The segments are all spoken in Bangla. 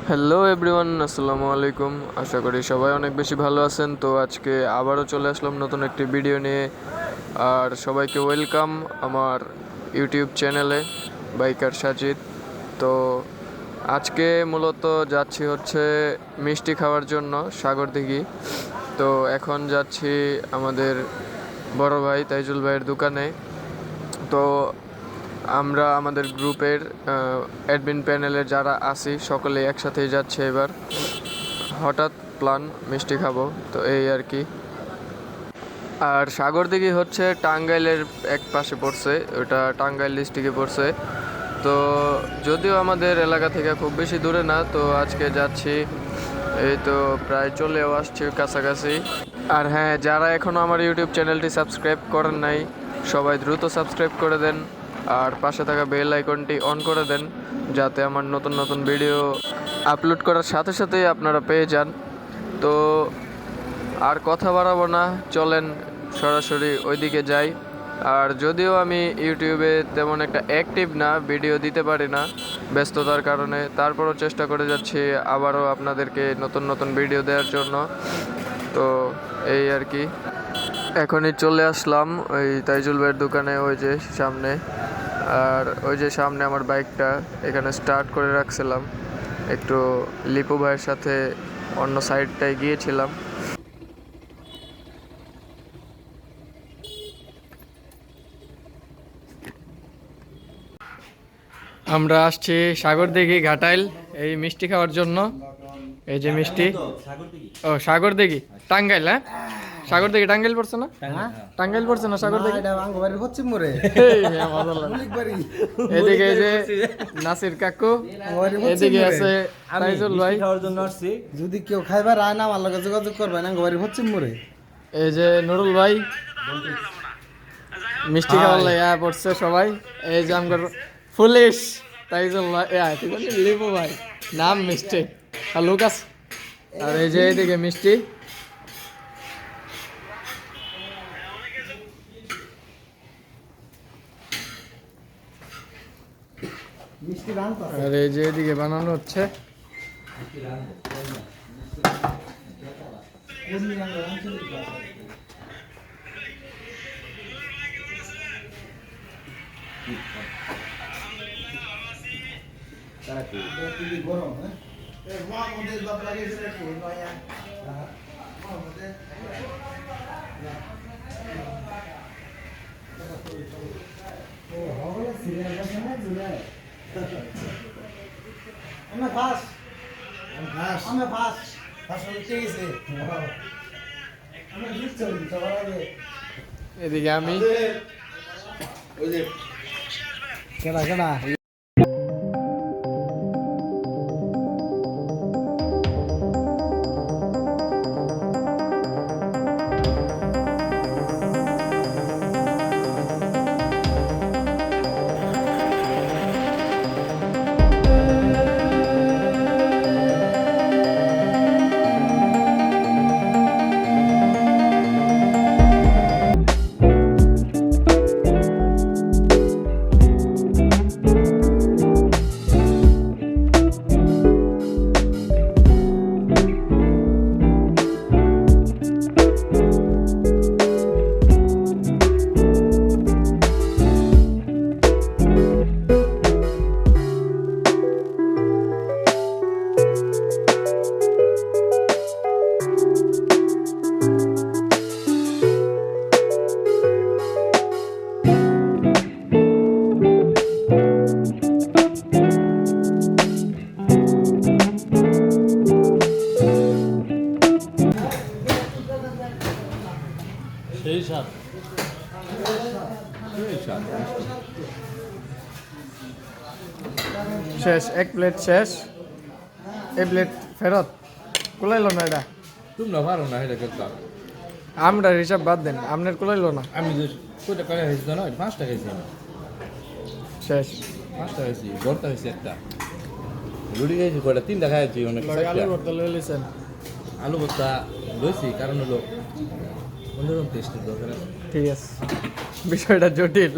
হ্যালো এভরিওয়ান, আসসালামু আলাইকুম। আশা করি সবাই অনেক বেশি ভালো আছেন। তো আজকে আবারও চলে আসলাম নতুন একটি ভিডিও নিয়ে। আর সবাইকে ওয়েলকাম আমার ইউটিউব চ্যানেলে বাইকার সাজিদ। তো আজকে মূলত যাচ্ছি হচ্ছে মিষ্টি খাওয়ার জন্য সাগরদিঘি। তো এখন যাচ্ছি আমাদের বড় ভাই তাইজুল ভাইয়ের দোকানে। তো আমরা আমাদের গ্রুপের অ্যাডমিন প্যানেলের যারা আছি সকলে একসাথেই যাচ্ছে এবার। হঠাৎ প্ল্যান মিষ্টি খাবো, তো এই আর কি। আর সাগরদিঘি হচ্ছে টাঙ্গাইলের এক পাশে পড়ছে, ওটা টাঙ্গাইল ডিস্ট্রিক্টে পড়ছে। তো যদিও আমাদের এলাকা থেকে খুব বেশি দূরে না, তো আজকে যাচ্ছি। এই তো প্রায় চলেও আসছি কাছাকাছি। আর হ্যাঁ, যারা এখনও আমার ইউটিউব চ্যানেলটি সাবস্ক্রাইব করেন নাই সবাই দ্রুত সাবস্ক্রাইব করে দেন। আর পাশে থাকা বেল আইকনটি অন করে দেন, যাতে আমার নতুন নতুন ভিডিও আপলোড করার সাথে সাথেই আপনারা পেয়ে যান। তো আর কথা বাড়াবো না, চলেন সরাসরি ওইদিকে যাই। আর যদিও আমি ইউটিউবে তেমন একটা অ্যাক্টিভ না, ভিডিও দিতে পারি না ব্যস্ততার কারণে, তারপরও চেষ্টা করে যাচ্ছি আবারও আপনাদেরকে নতুন নতুন ভিডিও দেওয়ার জন্য। তো এই আর কি, এখনই চলে আসলাম ওই তাইজুল ভাইয়ের দোকানে, ওই যে সামনে। আর ওই যে সামনে আমার বাইকটা এখানে স্টার্ট করে রাখছিলাম, একটু লিপু ভাইয়ের সাথে অন্য সাইডটায় গিয়েছিলাম। আমরা আসছি সাগরদিঘি ঘাটাইল এই মিষ্টি খাওয়ার জন্য। এই যে মিষ্টি, ও সাগরদিঘি টাঙ্গাইল। হ্যাঁ, সাগরদিঘি টাঙ্গাইল পড়ছে না? টাঙ্গাইল পড়ছে না সাগরদিঘি? এদিকে এই যে নাসির কাকু, এদিকে আছে তাইজুল ভাই। যদি কেউ খাইবার আয় না আমার লগে যোগাযোগ করবে না, ঘরে হচ্ছে মোরে। এই যে নুরুল ভাই মিষ্টি খাওয়ার লাগে পড়ছে সবাই। এই যে আমার ফুলিশ তাইজুল ভাই, ঠিক আছে লিপু ভাই, নাম মিস্টেক, আর লুকাস। আর এই যে এইদিকে মিষ্টি। আর এই যে এদিকে বানানো হচ্ছে। এদিকে আমি কেনা কেনা শেষ, এক প্লেট শেষ, এই প্লেট ফেরত কুলাইলো না। এটা তোমরা পারো না এটা করতাম। আমরা হিসাব বাদ দেন, আপনার কুলাইলো না। আমি যে কয়টা করে হয়েছি জানো, 5টা খেয়েছি আমি। শেষ 5টা খেয়েছি, ভর্তা হয়েছে একটা, রুটি খেয়েছি কয়টা, 3টা খাইছি অনেক। আলু ভর্তা লয়ে লিছেন। আলু ভর্তা লইছি, কারণ হলো অন্যরকম টেস্টের দরকার আছে। ঠিক আছে, বিষয়টা জটিল।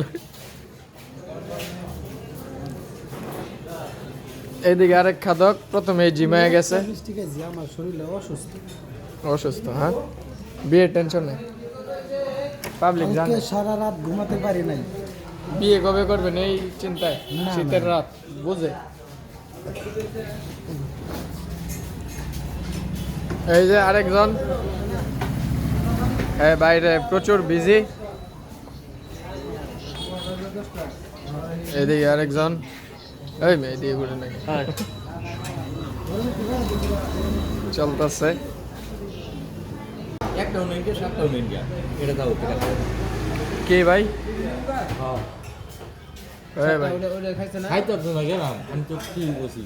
এইদিকে আরেক খাদক প্রথমে জিমায় গেছে, মিষ্টি খাইছি, আমার শরীরে অসুস্থ। অসুস্থ। হ্যাঁ, বিয়ের টেনশন নেই, পাবলিক জানে। কালকে সারা রাত ঘুমাতে পারি নাই। বিয়ে কবে করবেন এই চিন্তায়, না, শীতের না। রাত বুঝে। এই যে আরেকজন, হ্যাঁ বাইরে প্রচুর বিজি। এদিকে আরেকজন, এই মেয়ে দিয়ে ঘুরে নাকি চলতেছে। একটা ইন্ডিয়া, সাতটা ইন্ডিয়া, এটা দাও এটা দাও। কে ভাই? হ্যাঁ এই ভাই খাইতে তো না গেলাম, আমি তো কি বলছি